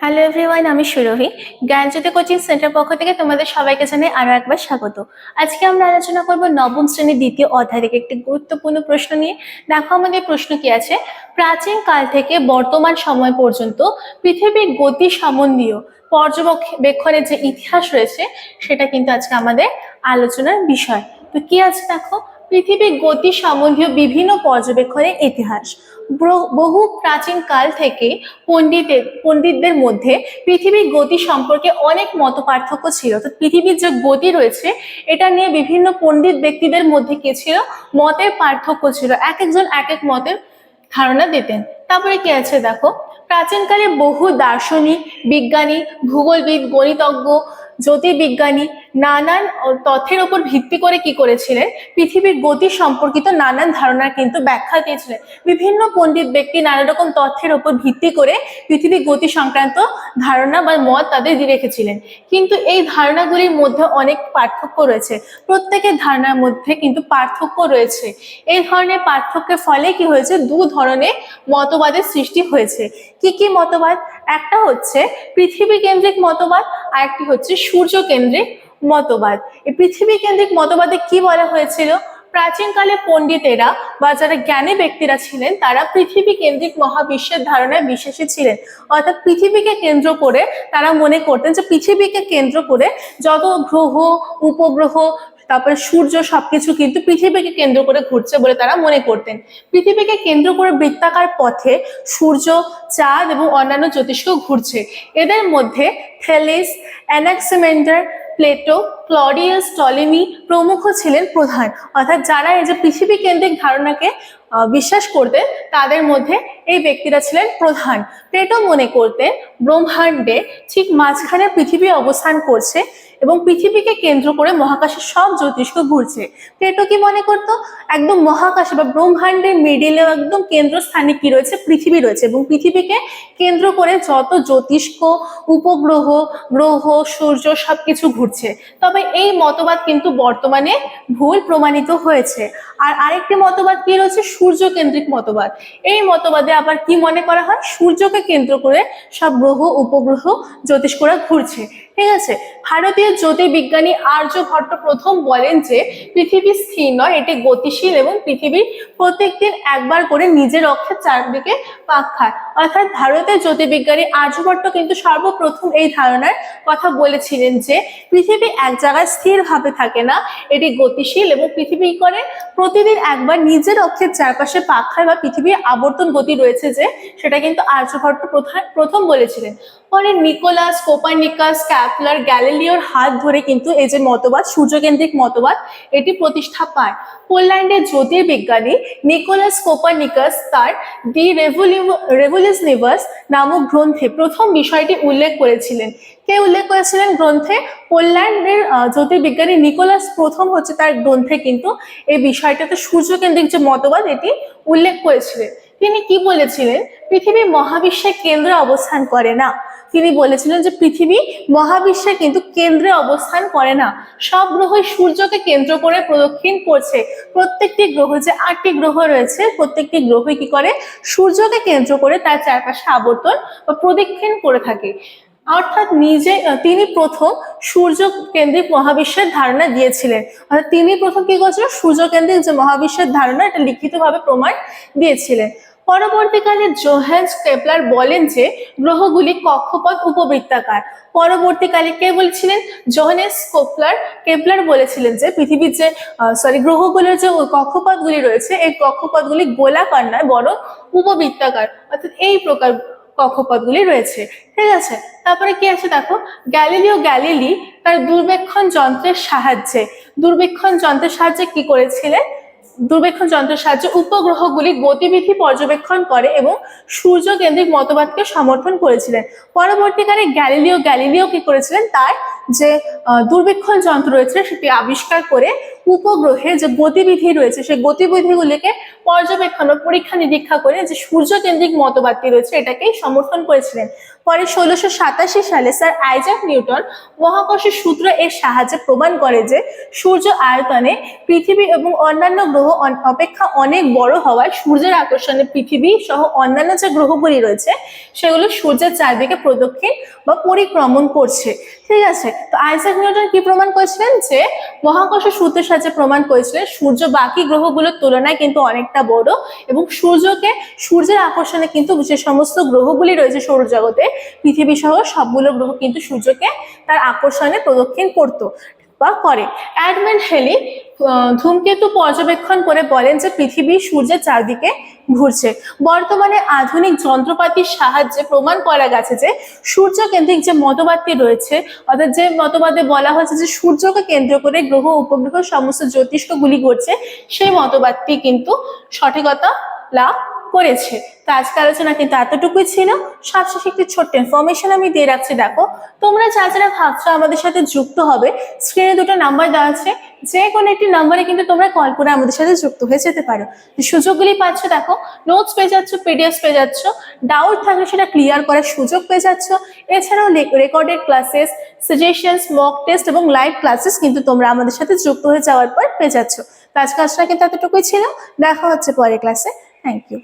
Hello everyone, আমি সুরভি। জ্ঞানজ্যোতি coaching centre পক্ষ থেকে তোমাদের সবাইকে জানাই আরো একবার স্বাগত। আজকে আমরা আলোচনা করব নবম শ্রেণীর দ্বিতীয় অধ্যায় থেকে একটি গুরুত্বপূর্ণ প্রশ্ন নিয়ে। দেখো আমাদের প্রশ্ন কি আছে। প্রাচীন কাল থেকে বর্তমান সময় পর্যন্ত পৃথিবীর গতি সম্বন্ধীয় পর্যবেক্ষণের যে ইতিহাস রয়েছে সেটা কিন্তু আজকে আমাদের আলোচনার বিষয়। তো কি আছে দেখো, পৃথিবীর গতি সম্বন্ধীয় বিভিন্ন পর্যবেক্ষণের ইতিহাস। বহু প্রাচীন কাল থেকে পণ্ডিতদের মধ্যে পৃথিবীর গতি সম্পর্কে অনেক মত পার্থক্য ছিল। তো পৃথিবীর যে গতি রয়েছে এটা নিয়ে বিভিন্ন পণ্ডিত ব্যক্তিদের মধ্যে কি ছিল, মতের পার্থক্য ছিল। এক একজন এক এক মতের ধারণা দিতেন। তারপরে কি আছে দেখো, প্রাচীনকালে বহু দার্শনিক, বিজ্ঞানী, ভূগোলবিদ, গণিতজ্ঞ, জ্যোতির্বিজ্ঞানী নানান তথ্যের উপর ভিত্তি করে কি করেছিলেন, পৃথিবীর গতি সম্পর্কিত নানান ধারণার কিন্তু ব্যাখ্যা দিয়েছিলেন। বিভিন্ন পণ্ডিত ব্যক্তি নানা রকম তথ্যের উপর ভিত্তি করে পৃথিবীর গতি সংক্রান্ত ধারণা বা মত তাদের দিয়ে রেখেছিলেন। কিন্তু এই ধারণাগুলির মধ্যে অনেক পার্থক্য রয়েছে। প্রত্যেকের ধারণার মধ্যে কিন্তু পার্থক্য রয়েছে। এই ধরনের পার্থক্যের ফলে কি হয়েছে, দু ধরনের মতবাদের সৃষ্টি হয়েছে। কি কি মতবাদ? একটা হচ্ছে পৃথিবী কেন্দ্রিক মতবাদ, আর একটি হচ্ছে সূর্য কেন্দ্রিক মতবাদ। এই পৃথিবী কেন্দ্রিক মতবাদে কি বলা হয়েছিল, প্রাচীনকালে পণ্ডিতেরা বা যারা জ্ঞানী ব্যক্তিরা ছিলেন তারা পৃথিবী কেন্দ্রিক মহাবিশ্বের ধারণায় বিশ্বাসী ছিলেন। অর্থাৎ পৃথিবীকে কেন্দ্র করে তারা মনে করতেন যে পৃথিবীকে কেন্দ্র করে যত গ্রহ, উপগ্রহ, তারপরে সূর্য সবকিছু কিন্তু পৃথিবীকে কেন্দ্র করে ঘুরছে বলে তারা মনে করতেন। পৃথিবীকে কেন্দ্র করে বৃত্তাকার পথে সূর্য, চাঁদ এবং অন্যান্য জ্যোতিষ্ক ঘুরছে। এদের মধ্যে Thales, Anaximander, Plato, Claudius, Ptolemy প্রমুখ ছিলেন প্রধান। অর্থাৎ যারা এই যে পৃথিবী কেন্দ্রিক ধারণাকে বিশ্বাস করতেন তাদের মধ্যে এই ব্যক্তিরা ছিলেন প্রধান। প্লেটো মনে করতেন ব্রহ্মাণ্ডে ঠিক মাঝখানে পৃথিবী অবস্থান করছে এবং পৃথিবীকে কেন্দ্র করে মহাকাশের সব জ্যোতিষ্ক ঘুরছে। প্লেটো কি মনে করতো, একদম মহাকাশে বা ব্রহ্মাণ্ডের মিডিলে একদম কেন্দ্রস্থানে কি রয়েছে, পৃথিবী রয়েছে এবং পৃথিবীকে কেন্দ্র করে যত জ্যোতিষ্ক, উপগ্রহ, গ্রহ, সূর্য সবকিছু ঘুরছে। তবে এই মতবাদ কিন্তু বর্তমানে ভুল প্রমাণিত হয়েছে। আর আরেকটি মতবাদ কি রয়েছে, সূর্য কেন্দ্রিক মতবাদ। এই মতবাদে আবার কি মনে করা হয়, সূর্যকে কেন্দ্র করে সব গ্রহ, উপগ্রহ, জ্যোতিষ্করা ঘুরছে। ঠিক আছে। ভারতীয় জ্যোতির্বিজ্ঞানী আর্যভট্ট প্রথম বলেন যে পৃথিবী স্থির নয়, এটি গতিশীল এবং পৃথিবী প্রত্যেকদিন একবার করে নিজের অক্ষের চারদিকে পাক খায়। অর্থাৎ ভারতের জ্যোতির্বিজ্ঞানী আর্যভট্ট কিন্তু সর্বপ্রথম এই ধারণার কথা বলেছিলেন যে পৃথিবী এক জায়গায় স্থিরভাবে থাকে না, এটি গতিশীল এবং পৃথিবী করে প্রতিদিন একবার নিজের অক্ষের চারপাশে পাক খায় বা পৃথিবীর আবর্তন গতি রয়েছে যে, সেটা কিন্তু আর্যভট্ট প্রথম বলেছিলেন। পরে নিকোলাস, কোপারনিকাস, ক্যাপলার, গ্যালিলিওর হাত ধরে কিন্তু এই যে মতবাদ, সূর্যকেন্দ্রিক মতবাদ, এটি প্রতিষ্ঠা পায়। পোল্যান্ডের জ্যোতির্বিজ্ঞানী নিকোলাস কোপারনিকাস তার দি রেভলিউশনিভার্স নামক গ্রন্থে প্রথম বিষয়টি উল্লেখ করেছিলেন। কে উল্লেখ করেছিলেন গ্রন্থে? পোল্যান্ডের জ্যোতির্বিজ্ঞানী নিকোলাস প্রথম হচ্ছে তার গ্রন্থে কিন্তু এই বিষয়টাতে সূর্যকেন্দ্রিক যে মতবাদ এটি উল্লেখ করেছিলেন। তিনি কি বলেছিলেন, পৃথিবী মহাবিশ্বের কেন্দ্রে অবস্থান করে না। তিনি বলেছিলেন যে পৃথিবী মহাবিশ্বের কিন্তু কেন্দ্রে অবস্থান করে না, সব গ্রহই সূর্যকে কেন্দ্র করে প্রদক্ষিণ করছে। প্রত্যেকটি গ্রহ, যে 8টি গ্রহ রয়েছে, প্রত্যেকটি গ্রহই কি করে, সূর্যকে কেন্দ্র করে তার চারপাশে আবর্তন বা প্রদক্ষিণ করে থাকে। অর্থাৎ তিনি প্রথম সূর্য কেন্দ্রিক মহাবিশ্বের ধারণা দিয়েছিলেন। অর্থাৎ তিনি প্রথম কি করেছিলেন, সূর্য কেন্দ্রিক যে মহাবিশ্বের ধারণা এটা লিখিতভাবে প্রমাণ দিয়েছিলেন। পরবর্তীকালে জোহান্স কেপলার বলেন যে গ্রহগুলি কক্ষপথ উপবৃত্তাকার। পরবর্তীকালে কে বলেছিলেন, জোহানেস কেপলার বলেছিলেন যে পৃথিবীর যে গ্রহগুলোর যে কক্ষপথগুলি রয়েছে এই কক্ষপথগুলি গোলাকার নয় বরং উপবৃত্তাকার। অর্থাৎ এই প্রকার কক্ষপথগুলি রয়েছে। ঠিক আছে। তারপরে কি আছে দেখো, গ্যালিলিও গ্যালিলি তার দূরবীক্ষণ যন্ত্রের সাহায্যে কি করেছিলেন, দূরবীক্ষণ যন্ত্রের সাহায্যে উপগ্রহগুলি গতিবিধি পর্যবেক্ষণ করে এবং সূর্য কেন্দ্রিক মতবাদকে সমর্থন করেছিলেন। পরবর্তীকালে গ্যালিলিও কি করেছিলেন, তার যে দূরবীক্ষণ যন্ত্র রয়েছে সেটি আবিষ্কার করে উপগ্রহে যে গতিবিধি রয়েছে সেই গতিবিধিগুলিকে পর্যবেক্ষণ বা পরীক্ষা নিরীক্ষা করে যে সূর্য কেন্দ্রিক মতবাদটি রয়েছে এটাকেই সমর্থন করেছিলেন। পরে 1687 সালে স্যার আইজাক নিউটন মহাকর্ষের সূত্র এর সাহায্যে প্রমাণ করে যে সূর্য আয়তনে পৃথিবী এবং অন্যান্য গ্রহ অপেক্ষা অনেক বড় হওয়ায় সূর্যের আকর্ষণে পৃথিবী সহ অন্যান্য যে গ্রহগুলি রয়েছে সেগুলো সূর্যের চারদিকে প্রদক্ষিণ বা পরিক্রমণ করছে। ঠিক আছে, তো আইজাক নিউটন কি প্রমাণ করেছিলেন যে মহাকর্ষ সূত্রের সাহায্যে প্রমাণ করেছিলেন সূর্য বাকি গ্রহগুলোর তুলনায় কিন্তু অনেকটা বড় এবং সূর্যের আকর্ষণে কিন্তু যে সমস্ত গ্রহগুলি রয়েছে সৌরজগতে পৃথিবী সহ সবগুলো গ্রহ কিন্তু সূর্যকে তার আকর্ষণে প্রদক্ষিণ করতো বা করে। এডমন্ড হেলি ধূমকেতু পর্যবেক্ষণ করে বলেন যে পৃথিবী সূর্যের চারদিকে ঘুরছে। বর্তমানে আধুনিক যন্ত্রপাতির সাহায্যে প্রমাণ করা গেছে যে সূর্য কেন্দ্রিক যে মতবাদটি রয়েছে অর্থাৎ যে মতবাদে বলা হয়েছে যে সূর্যকে কেন্দ্র করে গ্রহ উপগ্রহ সমস্ত জ্যোতিষ্কগুলি ঘুরছে সেই মতবাদটি কিন্তু সঠিকতা লাভ করেছে। তো আজকে আলোচনা কিন্তু এতটুকুই ছিল। সবশেষে একটি ছোট্ট ইনফরমেশন আমি দিয়ে রাখছি, দেখো তোমরা যারা ভাবছো আমাদের সাথে যুক্ত হবে, স্ক্রিনে দুটো নাম্বার দেওয়া আছে, যে কোনো একটি নাম্বারে কিন্তু তোমরা কল করে আমাদের সাথে যুক্ত হয়ে যেতে পারো। সুযোগগুলি পাচ্ছ, দেখো নোটস পেয়ে যাচ্ছ, পিডিএফ পেয়ে যাচ্ছ, ডাউট থাকলে সেটা ক্লিয়ার করার সুযোগ পেয়ে যাচ্ছ। এছাড়াও recorded classes, suggestions, mock test এবং লাইভ ক্লাসেস কিন্তু তোমরা আমাদের সাথে যুক্ত হয়ে যাওয়ার পর পেয়ে যাচ্ছ। তো আজকে কিন্তু এতটুকুই ছিল, দেখা হচ্ছে পরের ক্লাসে। Thank you.